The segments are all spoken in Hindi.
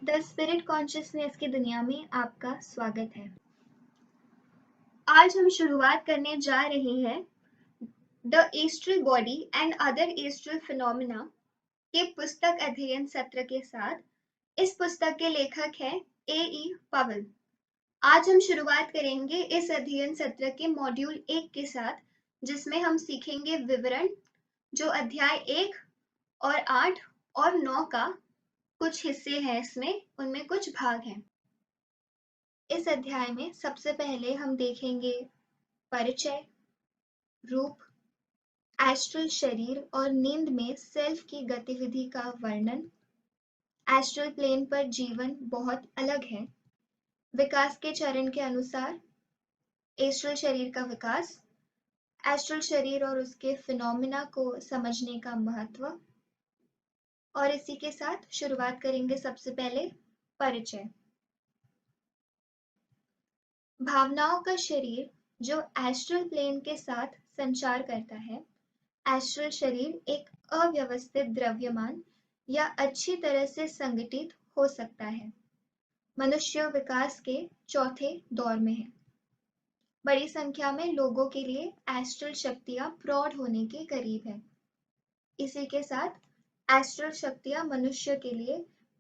द स्पिरिट कॉन्शियसनेस की दुनिया में आपका स्वागत है। आज हम शुरुआत करने जा रहे हैं the astral body and other astral phenomena के पुस्तक अध्ययन सत्र के साथ। इस पुस्तक के लेखक हैं ए पवल। आज हम शुरुआत करेंगे इस अध्ययन सत्र के मॉड्यूल 1 के साथ, जिसमें हम सीखेंगे विवरण, जो अध्याय 1 और 8 और 9 का कुछ हिस्से हैं। इसमें उनमें कुछ भाग हैं। इस अध्याय में सबसे पहले हम देखेंगे परिचय, रूप, एस्ट्रल शरीर और नींद में सेल्फ की गतिविधि का वर्णन, एस्ट्रल प्लेन पर जीवन बहुत अलग है, विकास के चरण के अनुसार एस्ट्रल शरीर का विकास, एस्ट्रल शरीर और उसके फिनोमिना को समझने का महत्व। और इसी के साथ शुरुआत करेंगे सबसे पहले परिचय। भावनाओं का शरीर जो एस्ट्रल प्लेन के साथ संचार करता है। एस्ट्रल शरीर एक अव्यवस्थित द्रव्यमान या अच्छी तरह से संगठित हो सकता है। मनुष्य विकास के चौथे दौर में है। बड़ी संख्या में लोगों के लिए एस्ट्रल शक्तियां प्रौढ़ होने के करीब है। इसी के साथ एस्ट्रल शक्तियां मनुष्य के लिए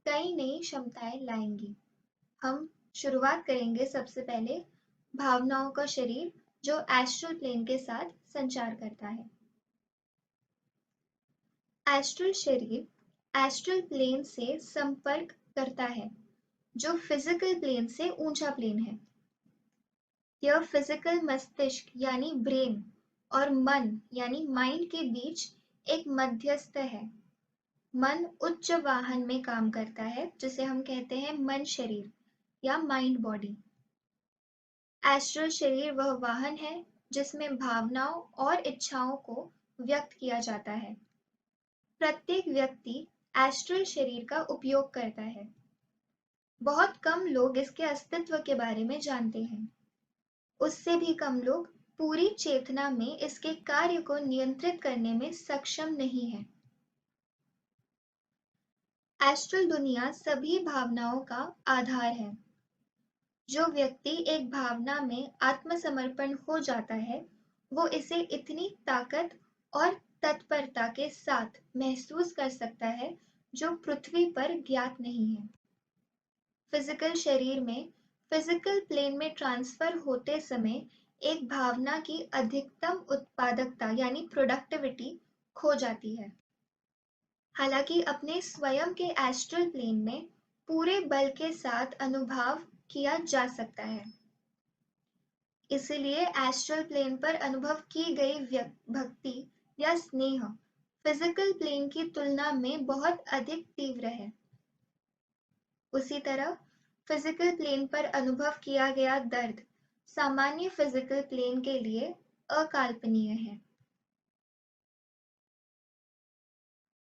कई नई क्षमताएं लाएंगी। हम शुरुआत करेंगे सबसे पहले भावनाओं का शरीर जो एस्ट्रल प्लेन के साथ संचार करता है। एस्ट्रल शरीर एस्ट्रल प्लेन से संपर्क करता है, जो फिजिकल प्लेन से ऊंचा प्लेन है। यह फिजिकल मस्तिष्क यानी ब्रेन और मन यानी माइंड के बीच एक मध्यस्थ है। मन उच्च वाहन में काम करता है, जिसे हम कहते हैं मन शरीर या माइंड बॉडी। एस्ट्रल शरीर वह वाहन है जिसमें भावनाओं और इच्छाओं को व्यक्त किया जाता है। प्रत्येक व्यक्ति एस्ट्रल शरीर का उपयोग करता है। बहुत कम लोग इसके अस्तित्व के बारे में जानते हैं। उससे भी कम लोग पूरी चेतना में इसके कार्य को नियंत्रित करने में सक्षम नहीं है। एस्ट्रल दुनिया सभी भावनाओं का आधार है। जो व्यक्ति एक भावना में आत्मसमर्पण हो जाता है, वो इसे इतनी ताकत और तत्परता के साथ महसूस कर सकता है जो पृथ्वी पर ज्ञात नहीं है। फिजिकल शरीर में फिजिकल प्लेन में ट्रांसफर होते समय एक भावना की अधिकतम उत्पादकता यानी प्रोडक्टिविटी खो जाती है। हालांकि अपने स्वयं के एस्ट्रल प्लेन में पूरे बल के साथ अनुभव किया जा सकता है। इसलिए एस्ट्रल प्लेन पर अनुभव की गई भक्ति या स्नेह फिजिकल प्लेन की तुलना में बहुत अधिक तीव्र है। उसी तरह फिजिकल प्लेन पर अनुभव किया गया दर्द सामान्य फिजिकल प्लेन के लिए अकल्पनीय है।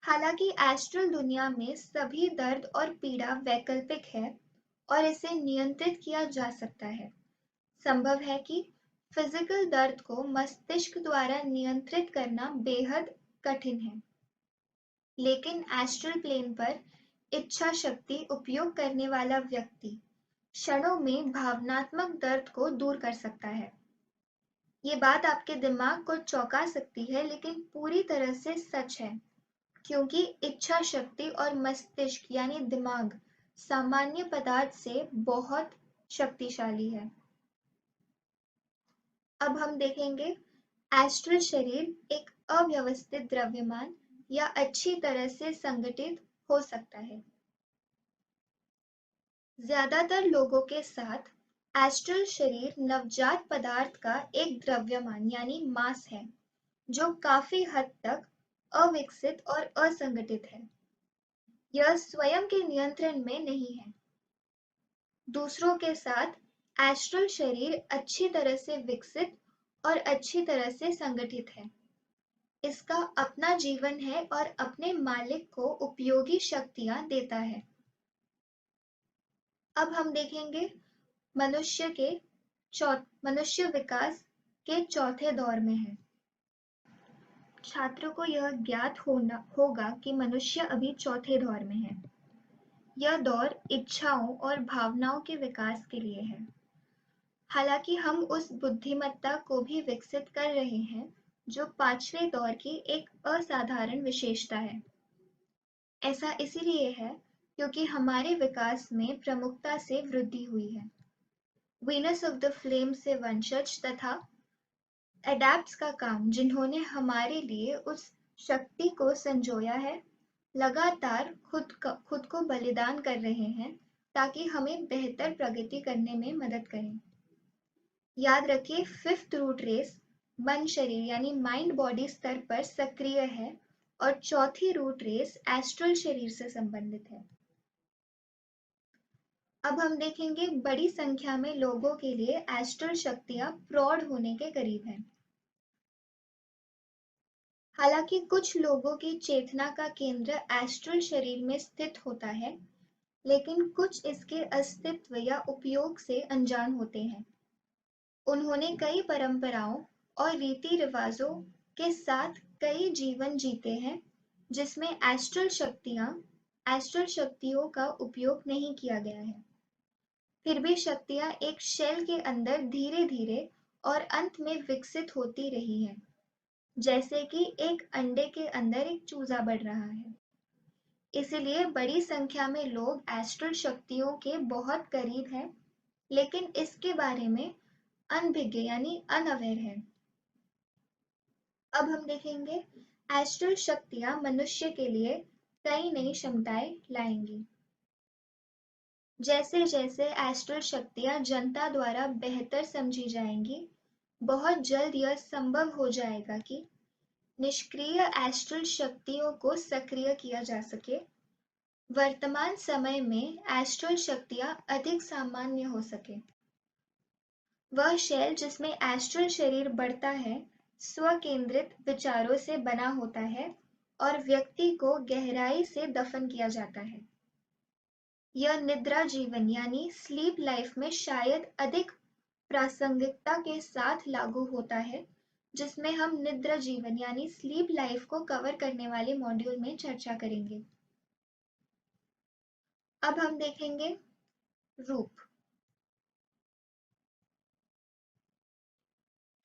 हालांकि एस्ट्रल दुनिया में सभी दर्द और पीड़ा वैकल्पिक है और इसे नियंत्रित किया जा सकता है। संभव है कि फिजिकल दर्द को मस्तिष्क द्वारा नियंत्रित करना बेहद कठिन है, लेकिन एस्ट्रल प्लेन पर इच्छा शक्ति उपयोग करने वाला व्यक्ति क्षणों में भावनात्मक दर्द को दूर कर सकता है। ये बात आपके दिमाग को चौंका सकती है, लेकिन पूरी तरह से सच है, क्योंकि इच्छा शक्ति और मस्तिष्क यानी दिमाग सामान्य पदार्थ से बहुत शक्तिशाली है। अब हम देखेंगे एस्ट्रल शरीर एक अव्यवस्थित द्रव्यमान या अच्छी तरह से संगठित हो सकता है। ज्यादातर लोगों के साथ एस्ट्रल शरीर नवजात पदार्थ का एक द्रव्यमान यानी मास है, जो काफी हद तक अविकसित और असंगठित है। यह स्वयं के नियंत्रण में नहीं है। दूसरों के साथ एस्ट्रल शरीर अच्छी तरह से विकसित और अच्छी तरह से संगठित है। इसका अपना जीवन है और अपने मालिक को उपयोगी शक्तियां देता है। अब हम देखेंगे मनुष्य विकास के चौथे दौर में है। छात्रों को यह ज्ञात होगा कि मनुष्य अभी चौथे दौर में है। यह दौर इच्छाओं और भावनाओं के विकास के लिए है। हालांकि हम उस बुद्धिमत्ता को भी विकसित कर रहे हैं जो पांचवें दौर की एक असाधारण विशेषता है। ऐसा इसीलिए है क्योंकि हमारे विकास में प्रमुखता से वृद्धि हुई है। वीनस ऑफ द फ्लेम से वंशज तथा एडैप्ट्स का काम, जिन्होंने हमारे लिए उस शक्ति को संजोया है, लगातार खुद को बलिदान कर रहे हैं ताकि हमें बेहतर प्रगति करने में मदद करें। याद रखिए, फिफ्थ रूट रेस मन शरीर यानी माइंड बॉडी स्तर पर सक्रिय है और चौथी रूट रेस एस्ट्रल शरीर से संबंधित है। अब हम देखेंगे बड़ी संख्या में लोगों के लिए एस्ट्रल शक्तियां प्रौढ़ होने के करीब हैं। हालांकि कुछ लोगों की चेतना का केंद्र एस्ट्रल शरीर में स्थित होता है, लेकिन कुछ इसके अस्तित्व या उपयोग से अनजान होते हैं। उन्होंने कई परंपराओं और रीति रिवाजों के साथ कई जीवन जीते हैं जिसमें एस्ट्रल शक्तियों का उपयोग नहीं किया गया है। फिर भी शक्तियां एक शेल के अंदर धीरे धीरे और अंत में विकसित होती रही हैं, जैसे कि एक अंडे के अंदर एक चूजा बढ़ रहा है। इसलिए बड़ी संख्या में लोग एस्ट्रल शक्तियों के बहुत करीब हैं, लेकिन इसके बारे में अनभिज्ञ यानी अनअवेयर है। अब हम देखेंगे एस्ट्रल शक्तियां मनुष्य के लिए कई नई क्षमताएं लाएंगी। जैसे जैसे एस्ट्रल शक्तियां जनता द्वारा बेहतर समझी जाएंगी, बहुत जल्द यह संभव हो जाएगा कि निष्क्रिय एस्ट्रल शक्तियों को सक्रिय किया जा सके। वर्तमान समय में एस्ट्रल शक्तियां अधिक सामान्य हो सके। वह शेल जिसमें एस्ट्रल शरीर बढ़ता है स्वकेंद्रित विचारों से बना होता है और व्यक्ति को गहराई से दफन किया जाता है। यह निद्रा जीवन यानी स्लीप लाइफ में शायद अधिक प्रासंगिकता के साथ लागू होता है, जिसमें हम निद्रा जीवन यानी स्लीप लाइफ को कवर करने वाले मॉड्यूल में चर्चा करेंगे। अब हम देखेंगे रूप।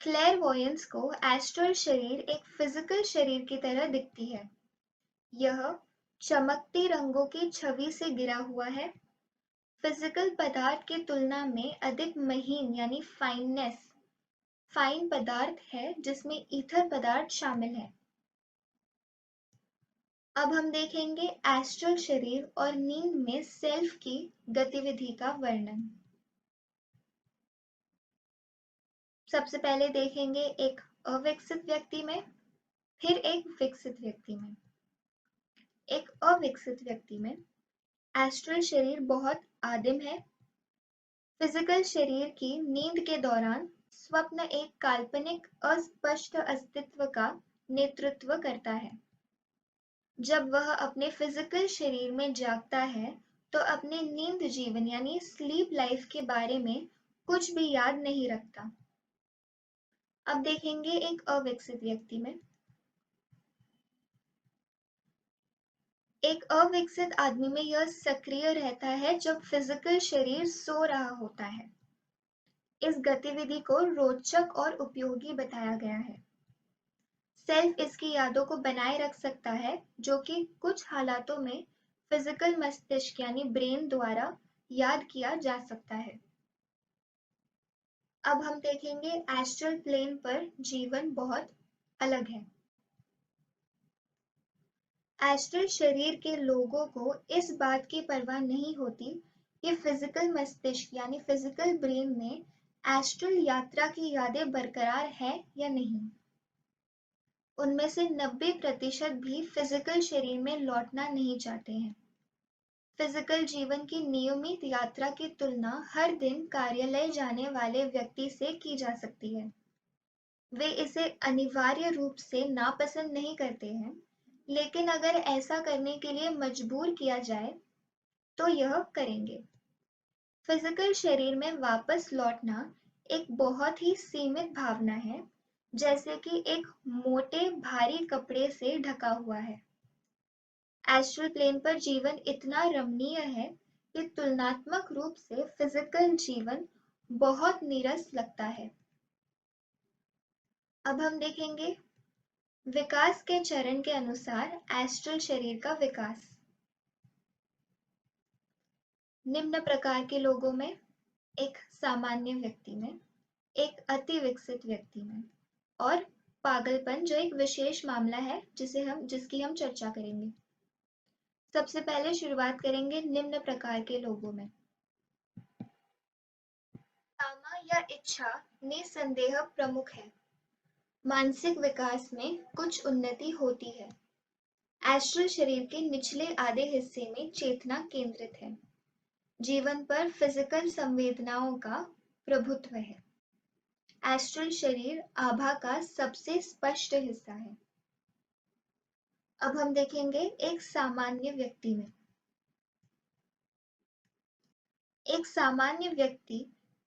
क्लेरवॉयंस को एस्ट्रल शरीर एक फिजिकल शरीर की तरह दिखती है। यह चमकती रंगों की छवि से घिरा हुआ है, फिजिकल पदार्थ की तुलना में अधिक महीन यानी फाइन पदार्थ है जिसमें ईथर पदार्थ शामिल है। अब हम देखेंगे एस्ट्रल शरीर और नींद में सेल्फ की गतिविधि का वर्णन। सबसे पहले देखेंगे एक अविकसित व्यक्ति में, फिर एक विकसित व्यक्ति में। एक अविकसित व्यक्ति में एस्ट्रल शरीर बहुत आदिम है। फिजिकल शरीर की नींद के दौरान स्वप्न एक काल्पनिक अस्पष्ट अस्तित्व का नेतृत्व करता है। जब वह अपने फिजिकल शरीर में जागता है तो अपने नींद जीवन यानी स्लीप लाइफ के बारे में कुछ भी याद नहीं रखता। अब देखेंगे एक अविकसित व्यक्ति में। एक अविकसित आदमी में यह सक्रिय रहता है जब फिजिकल शरीर सो रहा होता है। इस गतिविधि को रोचक और उपयोगी बताया गया है। सेल्फ इसकी यादों को बनाए रख सकता है, जो कि कुछ हालातों में फिजिकल मस्तिष्क यानी ब्रेन द्वारा याद किया जा सकता है। अब हम देखेंगे एस्ट्रल प्लेन पर जीवन बहुत अलग है। एस्ट्रल शरीर के लोगों को इस बात की परवाह नहीं होती कि फिजिकल मस्तिष्क यानी फिजिकल ब्रेन में एस्ट्रल यात्रा की यादें बरकरार है या नहीं। उनमें से 90% भी फिजिकल शरीर में लौटना नहीं चाहते हैं। फिजिकल जीवन की नियमित यात्रा की तुलना हर दिन कार्यालय जाने वाले व्यक्ति से की जा सकती है। वे इसे अनिवार्य रूप से नापसंद नहीं करते हैं, लेकिन अगर ऐसा करने के लिए मजबूर किया जाए तो यह करेंगे। फिजिकल शरीर में वापस लौटना एक बहुत ही सीमित भावना है, जैसे कि एक मोटे भारी कपड़े से ढका हुआ है। एस्ट्रल प्लेन पर जीवन इतना रमणीय है कि तुलनात्मक रूप से फिजिकल जीवन बहुत नीरस लगता है। अब हम देखेंगे विकास के चरण के अनुसार एस्ट्रल शरीर का विकास। निम्न प्रकार के लोगों में, एक सामान्य व्यक्ति में, एक अति विकसित व्यक्ति में, और पागलपन जो एक विशेष मामला है जिसकी हम चर्चा करेंगे। सबसे पहले शुरुआत करेंगे निम्न प्रकार के लोगों में। कामा या इच्छा निसंदेह प्रमुख है। मानसिक विकास में कुछ उन्नति होती है। एस्ट्रल शरीर के निचले आधे हिस्से में चेतना केंद्रित है। जीवन पर फिजिकल संवेदनाओं का प्रभुत्व है। एस्ट्रल शरीर आभा का सबसे स्पष्ट हिस्सा है। अब हम देखेंगे एक सामान्य व्यक्ति में। एक सामान्य व्यक्ति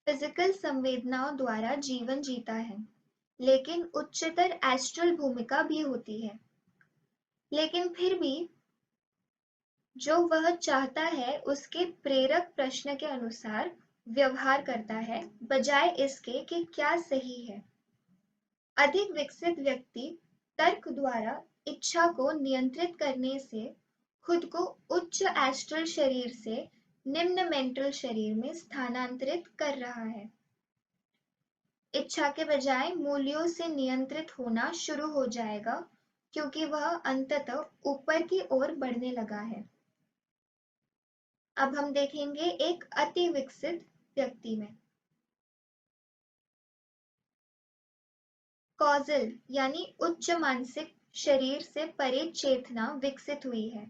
फिजिकल संवेदनाओं द्वारा जीवन जीता है, लेकिन उच्चतर एस्ट्रल भूमिका भी होती है। लेकिन फिर भी जो वह चाहता है उसके प्रेरक प्रश्न के अनुसार व्यवहार करता है, बजाय इसके कि क्या सही है। अधिक विकसित व्यक्ति तर्क द्वारा इच्छा को नियंत्रित करने से खुद को उच्च एस्ट्रल शरीर से निम्न मेंटल शरीर में स्थानांतरित कर रहा है। इच्छा के बजाय मूल्यों से नियंत्रित होना शुरू हो जाएगा, क्योंकि वह अंततः ऊपर की ओर बढ़ने लगा है। अब हम देखेंगे एक अति विकसित व्यक्ति में। कॉजल यानी उच्च मानसिक शरीर से परे चेतना विकसित हुई है,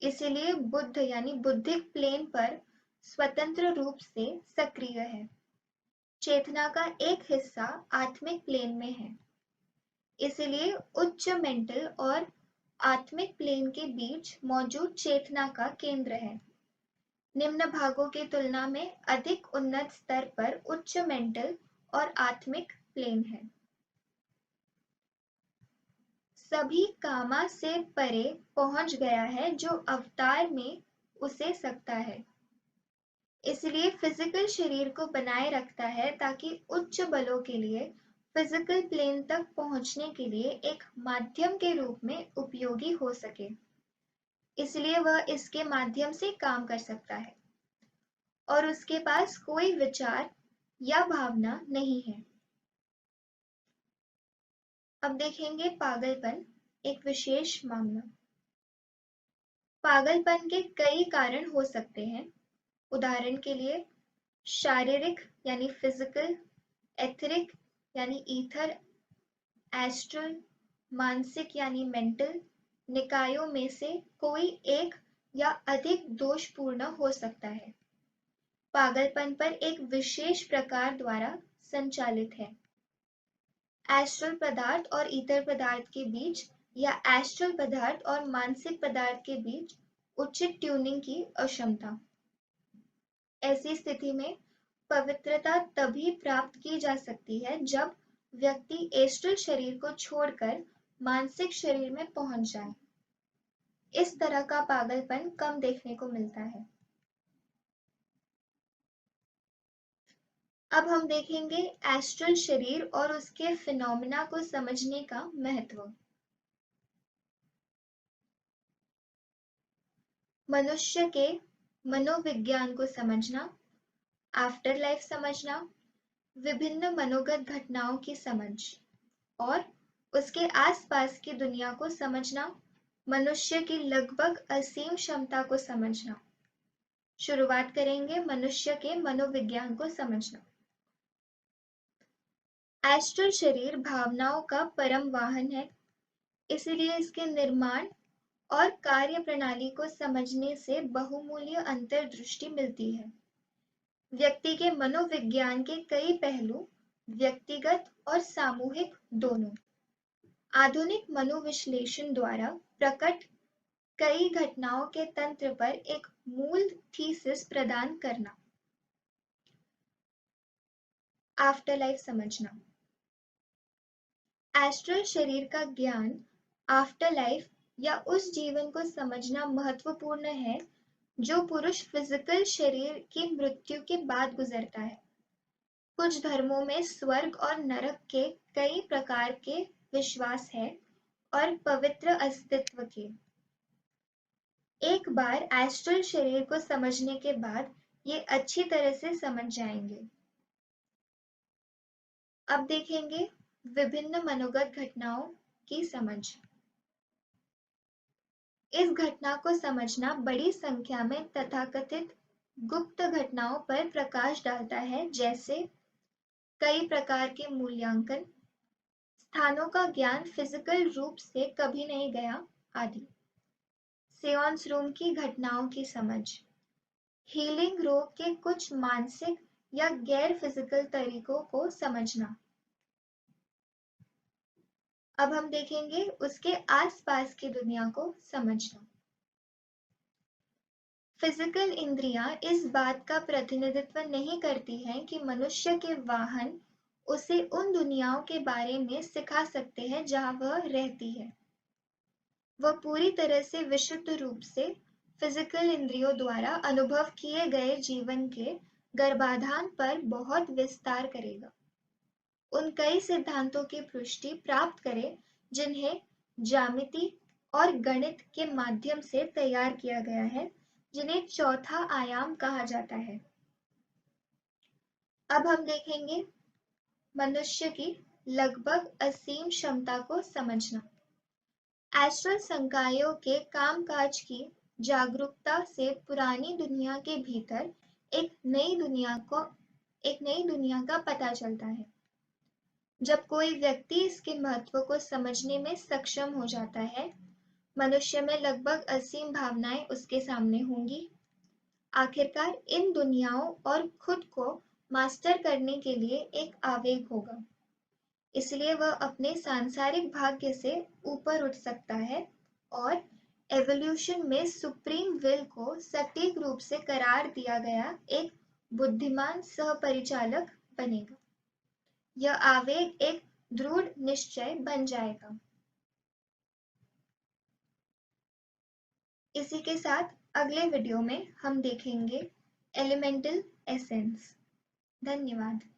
इसीलिए बुद्ध यानी बुद्धिक प्लेन पर स्वतंत्र रूप से सक्रिय है। चेतना का एक हिस्सा आत्मिक प्लेन में है, इसलिए उच्च मेंटल और आत्मिक प्लेन के बीच मौजूद चेतना का केंद्र है। निम्न भागों की तुलना में अधिक उन्नत स्तर पर उच्च मेंटल और आत्मिक प्लेन है। सभी कामा से परे पहुंच गया है जो अवतार में उसे सकता है, इसलिए फिजिकल शरीर को बनाए रखता है ताकि उच्च बलों के लिए फिजिकल प्लेन तक पहुंचने के लिए एक माध्यम के रूप में उपयोगी हो सके। इसलिए वह इसके माध्यम से काम कर सकता है और उसके पास कोई विचार या भावना नहीं है। अब देखेंगे पागलपन, एक विशेष मामला। पागलपन के कई कारण हो सकते हैं। उदाहरण के लिए शारीरिक यानी फिजिकल, एथरिक यानी ईथर, एस्ट्रल, मानसिक यानी मेंटल, निकायों में से कोई एक या अधिक दोषपूर्ण हो सकता है। पागलपन पर एक विशेष प्रकार द्वारा संचालित है। एस्ट्रल पदार्थ और ईथर पदार्थ के बीच या एस्ट्रल पदार्थ और मानसिक पदार्थ के बीच उचित ट्यूनिंग की अक्षमता। ऐसी स्थिति में पवित्रता तभी प्राप्त की जा सकती है जब व्यक्ति एस्ट्रल शरीर को छोड़कर मानसिक शरीर में पहुंच जाए। इस तरह का पागलपन कम देखने को मिलता है। अब हम देखेंगे एस्ट्रल शरीर और उसके फिनोमिना को समझने का महत्व। मनुष्य के मनोविज्ञान को समझना, आफ्टर लाइफ समझना, विभिन्न मनोगत घटनाओं की समझ और उसके आसपास की दुनिया को समझना मनुष्य की लगभग असीम क्षमता को समझना। शुरुआत करेंगे मनुष्य के मनोविज्ञान को समझना। एस्ट्रल शरीर भावनाओं का परम वाहन है, इसलिए इसके निर्माण और कार्य प्रणाली को समझने से बहुमूल्य अंतर्दृष्टि मिलती है। व्यक्ति के मनोविज्ञान के कई पहलू, व्यक्तिगत और सामूहिक दोनों, आधुनिक मनोविश्लेषण द्वारा प्रकट कई घटनाओं के तंत्र पर एक मूल थीसिस प्रदान करना। आफ्टर लाइफ समझना। एस्ट्रल शरीर का ज्ञान आफ्टर लाइफ या उस जीवन को समझना महत्वपूर्ण है जो पुरुष फिजिकल शरीर की मृत्यु के बाद गुजरता है। कुछ धर्मों में स्वर्ग और नरक के कई प्रकार के विश्वास है और पवित्र अस्तित्व के। एक बार एस्ट्रल शरीर को समझने के बाद ये अच्छी तरह से समझ जाएंगे। अब देखेंगे विभिन्न मनोगत घटनाओं की समझ। इस घटना को समझना बड़ी संख्या में तथाकथित गुप्त घटनाओं पर प्रकाश डालता है, जैसे कई प्रकार के मूल्यांकन, स्थानों का ज्ञान फिजिकल रूप से कभी नहीं गया आदि। सेऑन्स रूम की घटनाओं की समझ, हीलिंग रोग के कुछ मानसिक या गैर फिजिकल तरीकों को समझना। अब हम देखेंगे उसके आसपास की दुनिया को समझना। फिजिकल इंद्रियां इस बात का प्रतिनिधित्व नहीं करती हैं कि मनुष्य के वाहन उसे उन दुनियाओं के बारे में सिखा सकते हैं जहां वह रहती है। वह पूरी तरह से विशुद्ध रूप से फिजिकल इंद्रियों द्वारा अनुभव किए गए जीवन के गर्भाधान पर बहुत विस्तार करेगा। उन कई सिद्धांतों की पुष्टि प्राप्त करें जिन्हें ज्यामिति और गणित के माध्यम से तैयार किया गया है, जिन्हें चौथा आयाम कहा जाता है। अब हम देखेंगे मनुष्य की लगभग असीम क्षमता को समझना। एस्ट्रल संकायों के कामकाज की जागरूकता से पुरानी दुनिया के भीतर एक नई दुनिया का पता चलता है। जब कोई व्यक्ति इसके महत्व को समझने में सक्षम हो जाता है, मनुष्य में लगभग असीम भावनाएं उसके सामने होंगी। आखिरकार इन दुनियाओं और खुद को मास्टर करने के लिए एक आवेग होगा, इसलिए वह अपने सांसारिक भाग्य से ऊपर उठ सकता है और एवोल्यूशन में सुप्रीम विल को सटीक रूप से करार दिया गया एक बुद्धिमान सहपरिचालक बनेगा। यह आवेग एक दृढ़ निश्चय बन जाएगा। इसी के साथ अगले वीडियो में हम देखेंगे एलिमेंटल एसेंस। धन्यवाद।